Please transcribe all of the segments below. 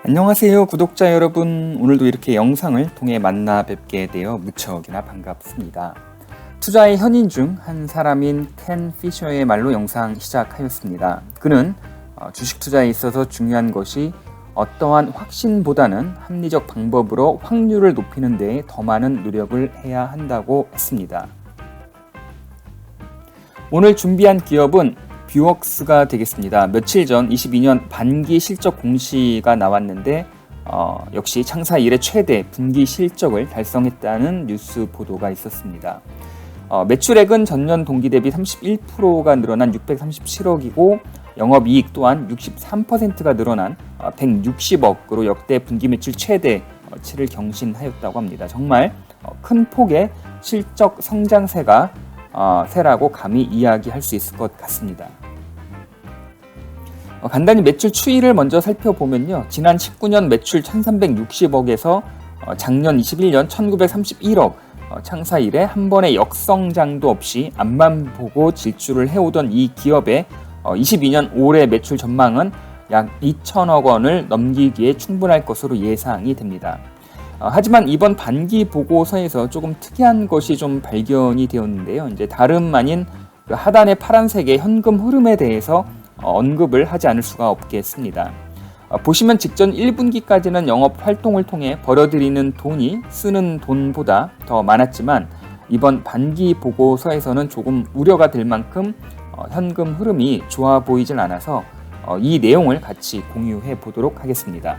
안녕하세요 구독자 여러분, 오늘도 이렇게 영상을 통해 만나 뵙게 되어 무척이나 반갑습니다. 투자의 현인 중 한 사람인 켄 피셔의 말로 영상 시작하였습니다. 그는 주식 투자에 있어서 중요한 것이 어떠한 확신보다는 합리적 방법으로 확률을 높이는 데에 더 많은 노력을 해야 한다고 했습니다. 오늘 준비한 기업은 뷰웍스가 되겠습니다. 며칠 전 22년 반기 실적 공시가 나왔는데 역시 창사 이래 최대 분기 실적을 달성했다는 뉴스 보도가 있었습니다. 매출액은 전년 동기 대비 31%가 늘어난 637억이고 영업이익 또한 63%가 늘어난 160억으로 역대 분기 매출 최대치를 경신하였다고 합니다. 정말 큰 폭의 실적 성장세라고 감히 이야기할 수 있을 것 같습니다. 간단히 매출 추이를 먼저 살펴보면요. 지난 19년 매출 1360억에서 작년 21년 1931억, 창사 이래 한 번의 역성장도 없이 앞만 보고 질주를 해오던 이 기업의 22년 올해 매출 전망은 약 2천억 원을 넘기기에 충분할 것으로 예상이 됩니다. 하지만 이번 반기 보고서에서 조금 특이한 것이 좀 발견이 되었는데요. 이제 다름 아닌 그 하단의 파란색의 현금 흐름에 대해서 언급을 하지 않을 수가 없겠습니다. 보시면 직전 1분기까지는 영업 활동을 통해 벌어들이는 돈이 쓰는 돈보다 더 많았지만 이번 반기 보고서에서는 조금 우려가 될 만큼 현금 흐름이 좋아 보이진 않아서 이 내용을 같이 공유해 보도록 하겠습니다.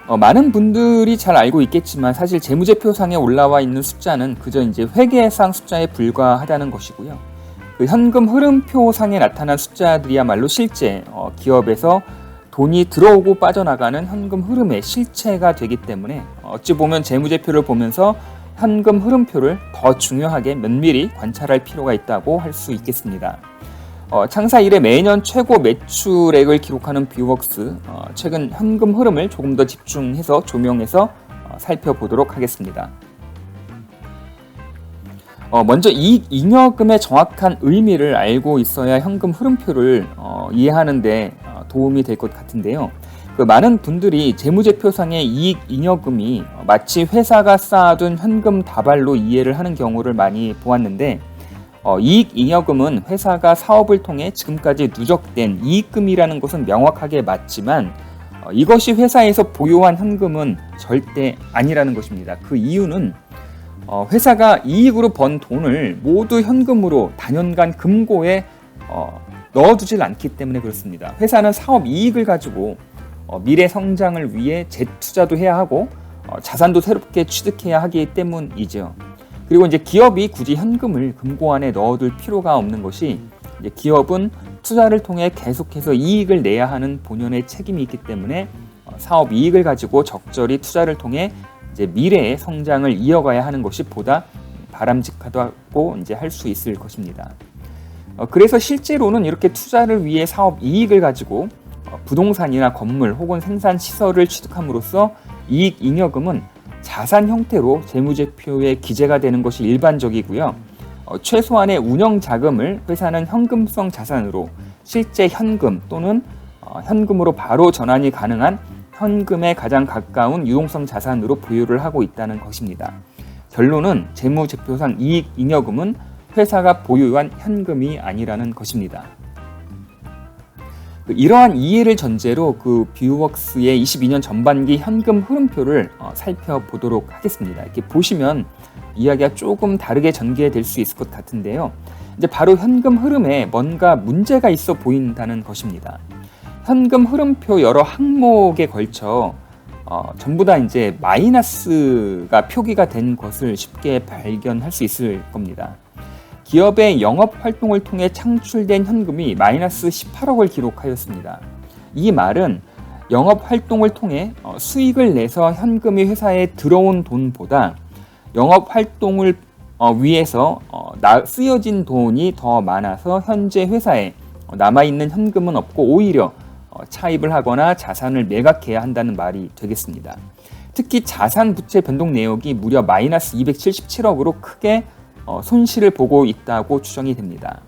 많은 분들이 잘 알고 있겠지만 사실 재무제표상에 올라와 있는 숫자는 그저 이제 회계상 숫자에 불과하다는 것이고요. 그 현금 흐름표상에 나타난 숫자들이야말로 실제 기업에서 돈이 들어오고 빠져나가는 현금 흐름의 실체가 되기 때문에 어찌 보면 재무제표를 보면서 현금 흐름표를 더 중요하게 면밀히 관찰할 필요가 있다고 할 수 있겠습니다. 창사 이래 매년 최고 매출액을 기록하는 뷰웍스, 최근 현금 흐름을 조금 더 집중해서 조명해서 살펴보도록 하겠습니다. 먼저 이익 잉여금의 정확한 의미를 알고 있어야 현금 흐름표를 이해하는 데 도움이 될 것 같은데요. 그 많은 분들이 재무제표상의 이익 잉여금이 마치 회사가 쌓아둔 현금 다발로 이해를 하는 경우를 많이 보았는데 이익 잉여금은 회사가 사업을 통해 지금까지 누적된 이익금이라는 것은 명확하게 맞지만 이것이 회사에서 보유한 현금은 절대 아니라는 것입니다. 그 이유는 회사가 이익으로 번 돈을 모두 현금으로 단연간 금고에 넣어두질 않기 때문에 그렇습니다. 회사는 사업 이익을 가지고 미래 성장을 위해 재투자도 해야 하고 자산도 새롭게 취득해야 하기 때문이죠. 그리고 이제 기업이 굳이 현금을 금고 안에 넣어둘 필요가 없는 것이 이제 기업은 투자를 통해 계속해서 이익을 내야 하는 본연의 책임이 있기 때문에 사업 이익을 가지고 적절히 투자를 통해 이제 미래의 성장을 이어가야 하는 것이 보다 바람직하다고 이제 할 수 있을 것입니다. 그래서 실제로는 이렇게 투자를 위해 사업 이익을 가지고 부동산이나 건물 혹은 생산 시설을 취득함으로써 이익 잉여금은 자산 형태로 재무제표에 기재가 되는 것이 일반적이고요. 최소한의 운영 자금을 회사는 현금성 자산으로 실제 현금 또는 현금으로 바로 전환이 가능한 현금에 가장 가까운 유동성 자산으로 보유를 하고 있다는 것입니다. 결론은 재무제표상 이익 잉여금은 회사가 보유한 현금이 아니라는 것입니다. 이러한 이해를 전제로 그 뷰웍스의 22년 전반기 현금 흐름표를 살펴보도록 하겠습니다. 이렇게 보시면 이야기가 조금 다르게 전개될 수 있을 것 같은데요. 이제 바로 현금 흐름에 뭔가 문제가 있어 보인다는 것입니다. 현금 흐름표 여러 항목에 걸쳐 전부 다 이제 마이너스가 표기가 된 것을 쉽게 발견할 수 있을 겁니다. 기업의 영업 활동을 통해 창출된 현금이 마이너스 18억을 기록하였습니다. 이 말은 영업 활동을 통해 수익을 내서 현금이 회사에 들어온 돈보다 영업 활동을 위해서 쓰여진 돈이 더 많아서 현재 회사에 남아있는 현금은 없고 오히려 차입을 하거나 자산을 매각해야 한다는 말이 되겠습니다. 특히 자산 부채 변동 내역이 무려 마이너스 277억으로 크게 손실을 보고 있다고 추정이 됩니다.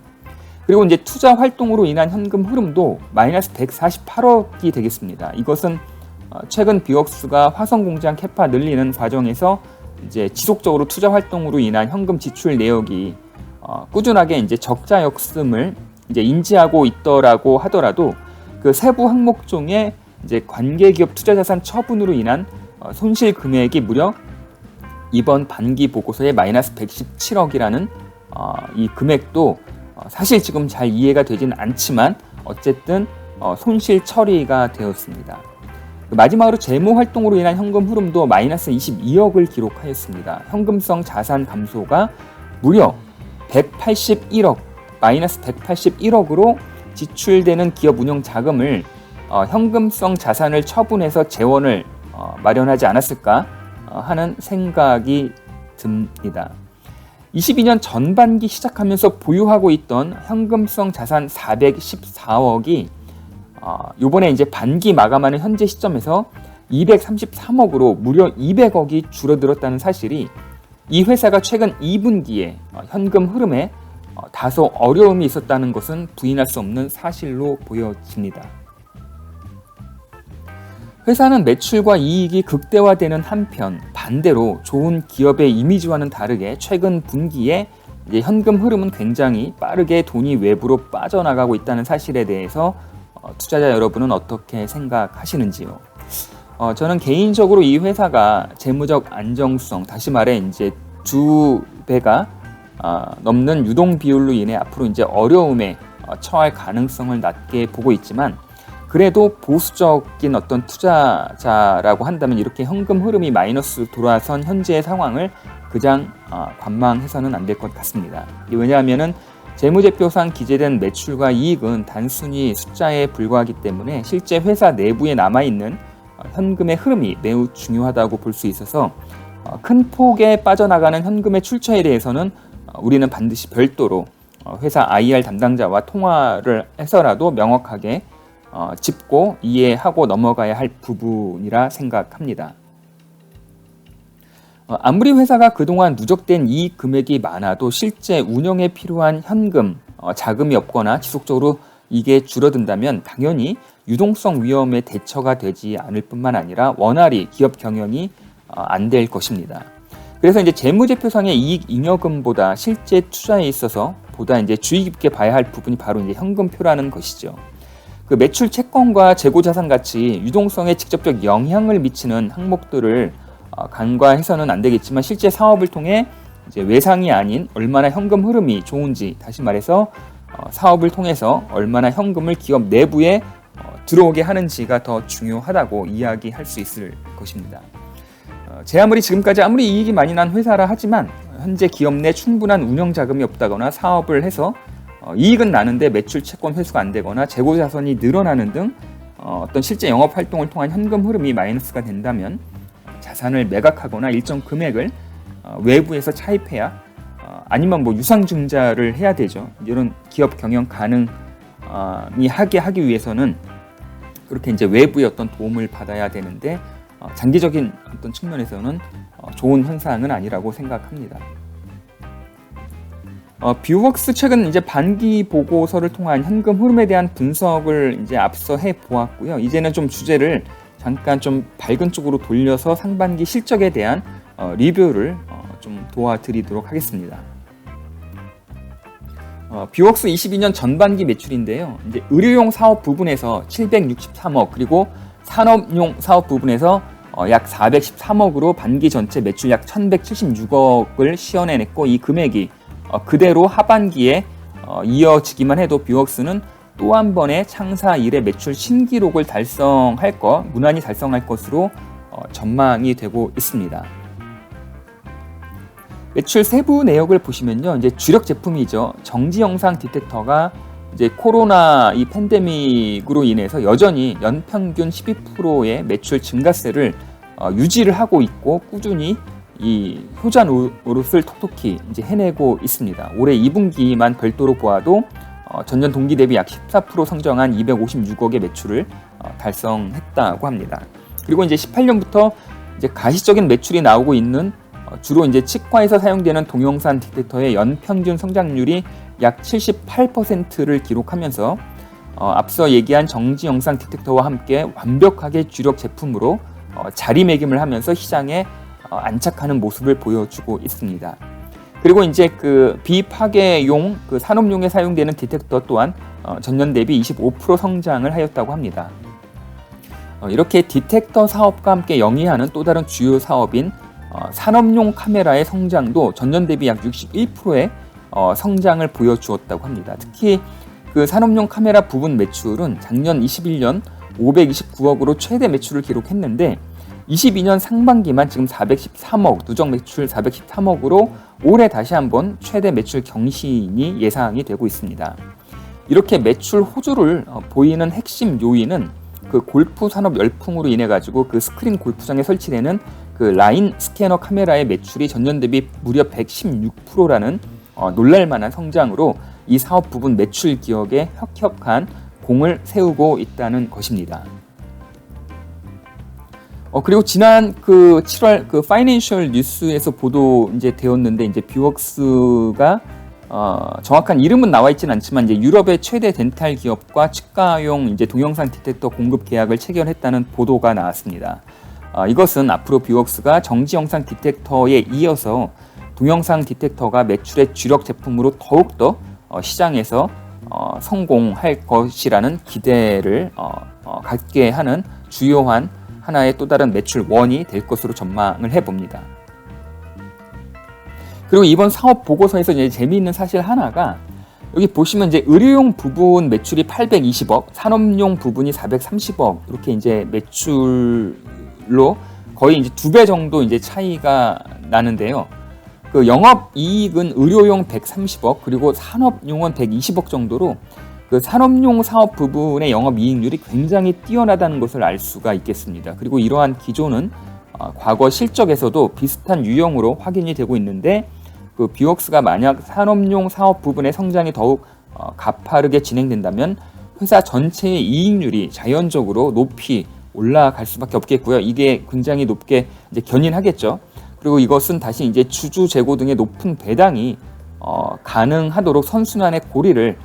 그리고 이제 투자 활동으로 인한 현금 흐름도 마이너스 148억이 되겠습니다. 이것은 최근 비웍스가 화성 공장 캐파 늘리는 과정에서 이제 지속적으로 투자 활동으로 인한 현금 지출 내역이 꾸준하게 이제 적자 역습을 이제 인지하고 있더라고 하더라도 그 세부 항목 중에 이제 관계기업 투자자산 처분으로 인한 손실 금액이 무려 이번 반기 보고서의 마이너스 117억이라는 이 금액도 사실 지금 잘 이해가 되지는 않지만 어쨌든 손실 처리가 되었습니다. 마지막으로 재무 활동으로 인한 현금 흐름도 마이너스 22억을 기록하였습니다. 현금성 자산 감소가 무려 181억, 마이너스 181억으로 지출되는 기업 운영 자금을 현금성 자산을 처분해서 재원을 마련하지 않았을까 하는 생각이 듭니다. 22년 전반기 시작하면서 보유하고 있던 현금성 자산 414억이 이번에 이제 반기 마감하는 현재 시점에서 233억으로 무려 200억이 줄어들었다는 사실이 이 회사가 최근 2분기에 현금 흐름에 다소 어려움이 있었다는 것은 부인할 수 없는 사실로 보여집니다. 회사는 매출과 이익이 극대화되는 한편 반대로 좋은 기업의 이미지와는 다르게 최근 분기에 이제 현금 흐름은 굉장히 빠르게 돈이 외부로 빠져나가고 있다는 사실에 대해서 투자자 여러분은 어떻게 생각하시는지요? 저는 개인적으로 이 회사가 재무적 안정성, 다시 말해 이제 2배가 넘는 유동 비율로 인해 앞으로 이제 어려움에 처할 가능성을 낮게 보고 있지만 그래도 보수적인 어떤 투자자라고 한다면 이렇게 현금 흐름이 마이너스 돌아선 현재의 상황을 그냥 관망해서는 안 될 것 같습니다. 왜냐하면은 재무제표상 기재된 매출과 이익은 단순히 숫자에 불과하기 때문에 실제 회사 내부에 남아있는 현금의 흐름이 매우 중요하다고 볼 수 있어서 큰 폭에 빠져나가는 현금의 출처에 대해서는 우리는 반드시 별도로 회사 IR 담당자와 통화를 해서라도 명확하게 짚고 이해하고 넘어가야 할 부분이라 생각합니다. 아무리 회사가 그동안 누적된 이익 금액이 많아도 실제 운영에 필요한 현금, 자금이 없거나 지속적으로 이게 줄어든다면 당연히 유동성 위험에 대처가 되지 않을 뿐만 아니라 원활히 기업 경영이 안 될 것입니다. 그래서 이제 재무제표상의 이익 잉여금보다 실제 투자에 있어서 보다 이제 주의 깊게 봐야 할 부분이 바로 이제 현금표라는 것이죠. 그 매출 채권과 재고 자산 같이 유동성에 직접적 영향을 미치는 항목들을 간과해서는 안 되겠지만 실제 사업을 통해 이제 외상이 아닌 얼마나 현금 흐름이 좋은지, 다시 말해서 사업을 통해서 얼마나 현금을 기업 내부에 들어오게 하는지가 더 중요하다고 이야기할 수 있을 것입니다. 제 아무리 지금까지 아무리 이익이 많이 난 회사라 하지만 현재 기업 내 충분한 운영 자금이 없다거나 사업을 해서 이익은 나는데 매출 채권 회수가 안 되거나 재고 자산이 늘어나는 등 어떤 실제 영업 활동을 통한 현금 흐름이 마이너스가 된다면 자산을 매각하거나 일정 금액을 외부에서 차입해야 아니면 뭐 유상증자를 해야 되죠. 이런 기업 경영 가능이 하기 위해서는 그렇게 이제 외부의 어떤 도움을 받아야 되는데 장기적인 어떤 측면에서는 좋은 현상은 아니라고 생각합니다. 비웍스 최근 이제 반기 보고서를 통한 현금 흐름에 대한 분석을 이제 앞서 해 보았고요. 이제는 좀 주제를 잠깐 좀 밝은 쪽으로 돌려서 상반기 실적에 대한 리뷰를 좀 도와드리도록 하겠습니다. 비웍스 22년 전반기 매출인데요. 이제 의료용 사업 부분에서 763억 그리고 산업용 사업 부분에서 약 413억으로 반기 전체 매출 약 1176억을 시현해냈고 이 금액이 그대로 하반기에 이어지기만 해도 비웍스는 또 한 번의 창사 이래 매출 신기록을 무난히 달성할 것으로 전망이 되고 있습니다. 매출 세부 내역을 보시면요, 이제 주력 제품이죠. 정지 영상 디텍터가 이제 코로나 이 팬데믹으로 인해서 여전히 연평균 12%의 매출 증가세를 유지를 하고 있고 꾸준히 이 효자 노릇을 톡톡히 이제 해내고 있습니다. 올해 2분기만 별도로 보아도 전년 동기 대비 약 14% 성장한 256억의 매출을 달성했다고 합니다. 그리고 이제 18년부터 이제 가시적인 매출이 나오고 있는 주로 이제 치과에서 사용되는 동영상 디텍터의 연평균 성장률이 약 78%를 기록하면서 앞서 얘기한 정지 영상 디텍터와 함께 완벽하게 주력 제품으로 자리매김을 하면서 시장에 안착하는 모습을 보여주고 있습니다. 그리고 이제 그 비파괴용 그 산업용에 사용되는 디텍터 또한 전년 대비 25% 성장을 하였다고 합니다. 이렇게 디텍터 사업과 함께 영위하는 또 다른 주요 사업인 산업용 카메라의 성장도 전년 대비 약 61%의 성장을 보여주었다고 합니다. 특히 그 산업용 카메라 부분 매출은 작년 21년 529억으로 최대 매출을 기록했는데 22년 상반기만 지금 413억, 누적 매출 413억으로 올해 다시 한번 최대 매출 경신이 예상이 되고 있습니다. 이렇게 매출 호조를 보이는 핵심 요인은 그 골프 산업 열풍으로 인해 가지고 그 스크린 골프장에 설치되는 그 라인 스캐너 카메라의 매출이 전년 대비 무려 116%라는 놀랄만한 성장으로 이 사업 부분 매출 기억에 혁혁한 공을 세우고 있다는 것입니다. 그리고 지난 그 7월 그 파이낸셜 뉴스에서 보도 이제 되었는데 이제 뷰웍스가 정확한 이름은 나와 있지는 않지만 이제 유럽의 최대 덴탈 기업과 치과용 이제 동영상 디텍터 공급 계약을 체결했다는 보도가 나왔습니다. 이것은 앞으로 뷰웍스가 정지 영상 디텍터에 이어서 동영상 디텍터가 매출의 주력 제품으로 더욱더 시장에서 성공할 것이라는 기대를 갖게 하는 주요한 하나의 또 다른 매출원이 될 것으로 전망을 해봅니다. 그리고 이번 사업 보고서에서 이제 재미있는 사실 하나가 여기 보시면 이제 의료용 부분 매출이 820억, 산업용 부분이 430억 이렇게 이제 매출로 거의 이제 2배 정도 이제 차이가 나는데요. 그 영업 이익은 의료용 130억 그리고 산업용은 120억 정도로 그 산업용 사업 부분의 영업 이익률이 굉장히 뛰어나다는 것을 알 수가 있겠습니다. 그리고 이러한 기조는 과거 실적에서도 비슷한 유형으로 확인이 되고 있는데 그 뷰웍스가 만약 산업용 사업 부분의 성장이 더욱 가파르게 진행된다면 회사 전체의 이익률이 자연적으로 높이 올라갈 수밖에 없겠고요. 이게 굉장히 높게 이제 견인하겠죠. 그리고 이것은 다시 이제 주주 재고 등의 높은 배당이 가능하도록 선순환의 고리를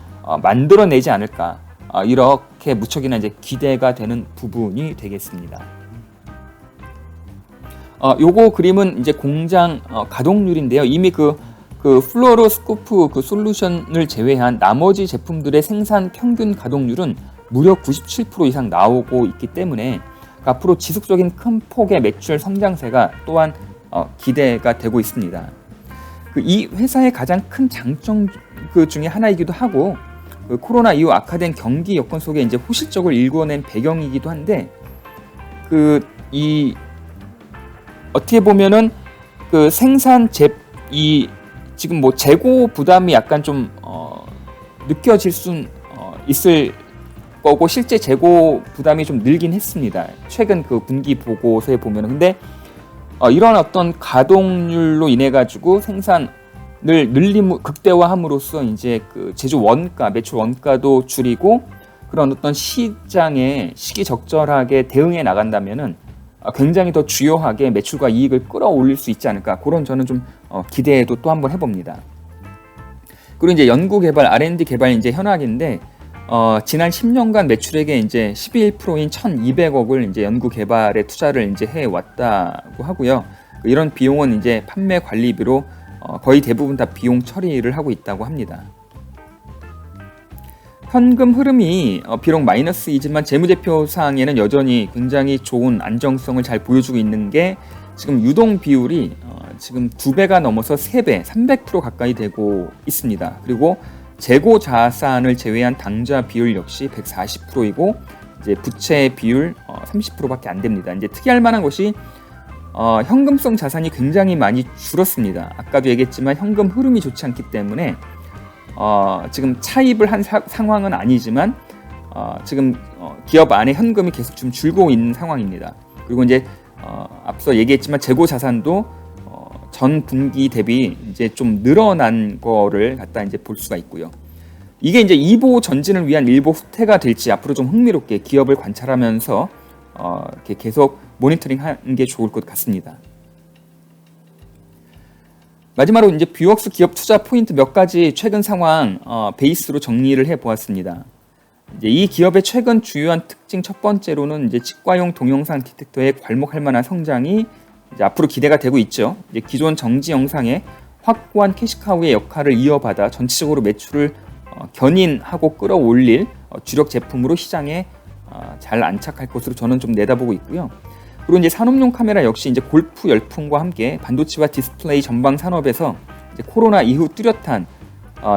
만들어내지 않을까 이렇게 무척이나 이제 기대가 되는 부분이 되겠습니다. 요거 그림은 이제 공장 가동률인데요. 이미 그 플루어로스코프 그 솔루션을 제외한 나머지 제품들의 생산 평균 가동률은 무려 97% 이상 나오고 있기 때문에 앞으로 지속적인 큰 폭의 매출 성장세가 또한 기대가 되고 있습니다. 이 회사의 가장 큰 장점 그 중에 하나이기도 하고 그 코로나 이후 악화된 경기 여건 속에 이제 호실적을 일궈낸 배경이기도 한데 이 어떻게 보면은 그 생산 지금 뭐 재고 부담이 약간 좀 느껴질 순 있을 거고 실제 재고 부담이 좀 늘긴 했습니다. 최근 그 분기 보고서에 보면은 근데 이런 어떤 가동률로 인해 가지고 생산을 극대화함으로써 이제 그 제조 원가, 매출 원가도 줄이고 그런 어떤 시장에 시기적절하게 대응해 나간다면은 굉장히 더 주요하게 매출과 이익을 끌어올릴 수 있지 않을까 그런 저는 좀 기대도 또 한번 해봅니다. 그리고 이제 연구 개발, R&D 개발 이제 현황인데 지난 10년간 매출액의 이제 11%인 1,200억을 이제 연구 개발에 투자를 이제 해 왔다고 하고요. 이런 비용은 이제 판매 관리비로 거의 대부분 다 비용 처리를 하고 있다고 합니다. 현금 흐름이 비록 마이너스이지만 재무제표상에는 여전히 굉장히 좋은 안정성을 잘 보여주고 있는 게 지금 유동 비율이 지금 2배가 넘어서 3배, 300% 가까이 되고 있습니다. 그리고 재고 자산을 제외한 당좌 비율 역시 140%이고 이제 부채 비율 30%밖에 안 됩니다. 이제 특이할 만한 것이 현금성 자산이 굉장히 많이 줄었습니다. 아까도 얘기했지만 현금 흐름이 좋지 않기 때문에 지금 차입을 한 상황은 아니지만 지금 기업 안에 현금이 계속 좀 줄고 있는 상황입니다. 그리고 이제 앞서 얘기했지만 재고 자산도 전 분기 대비 이제 좀 늘어난 거를 갖다 이제 볼 수가 있고요. 이게 이제 2보 전진을 위한 1보 후퇴가 될지 앞으로 좀 흥미롭게 기업을 관찰하면서 이렇게 계속 모니터링하는 게 좋을 것 같습니다. 마지막으로 이제 뷰웍스 기업 투자 포인트 몇 가지 최근 상황 베이스로 정리를 해보았습니다. 이제 이 기업의 최근 주요한 특징 첫 번째로는 이제 치과용 동영상 디텍터에 괄목할 만한 성장이 이제 앞으로 기대가 되고 있죠. 이제 기존 정지 영상의 확고한 캐시카우의 역할을 이어받아 전체적으로 매출을 견인하고 끌어올릴 주력 제품으로 시장에 잘 안착할 것으로 저는 좀 내다보고 있고요. 그리고 이제 산업용 카메라 역시 이제 골프 열풍과 함께 반도체와 디스플레이 전방 산업에서 이제 코로나 이후 뚜렷한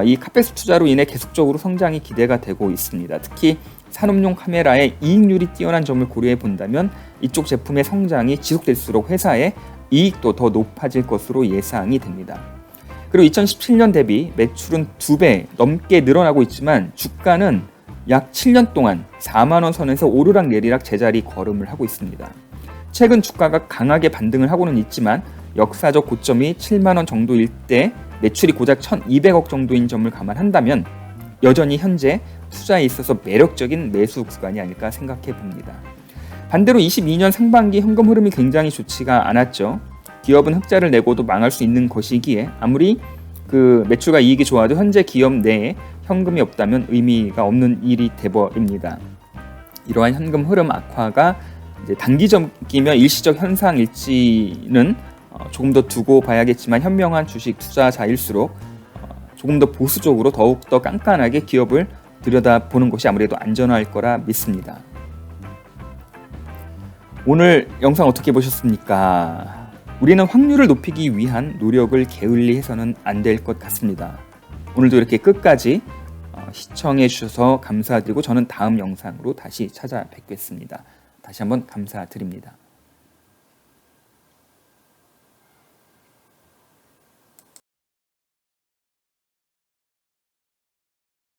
이 카페스 투자로 인해 계속적으로 성장이 기대가 되고 있습니다. 특히 산업용 카메라의 이익률이 뛰어난 점을 고려해 본다면 이쪽 제품의 성장이 지속될수록 회사의 이익도 더 높아질 것으로 예상이 됩니다. 그리고 2017년 대비 매출은 2배 넘게 늘어나고 있지만 주가는 약 7년 동안 4만 원 선에서 오르락내리락 제자리 걸음을 하고 있습니다. 최근 주가가 강하게 반등을 하고는 있지만 역사적 고점이 7만 원 정도일 때 매출이 고작 1,200억 정도인 점을 감안한다면 여전히 현재 투자에 있어서 매력적인 매수 구간이 아닐까 생각해 봅니다. 반대로 22년 상반기 현금 흐름이 굉장히 좋지가 않았죠. 기업은 흑자를 내고도 망할 수 있는 것이기에 아무리 그 매출과 이익이 좋아도 현재 기업 내에 현금이 없다면 의미가 없는 일이 돼버립니다. 이러한 현금 흐름 악화가 이제 단기적이며 일시적 현상일지는 조금 더 두고 봐야겠지만 현명한 주식 투자자일수록 조금 더 보수적으로 더욱더 깐깐하게 기업을 들여다보는 것이 아무래도 안전할 거라 믿습니다. 오늘 영상 어떻게 보셨습니까? 우리는 확률을 높이기 위한 노력을 게을리 해서는 안 될 것 같습니다. 오늘도 이렇게 끝까지 시청해 주셔서 감사드리고 저는 다음 영상으로 다시 찾아뵙겠습니다. 다시 한번 감사드립니다.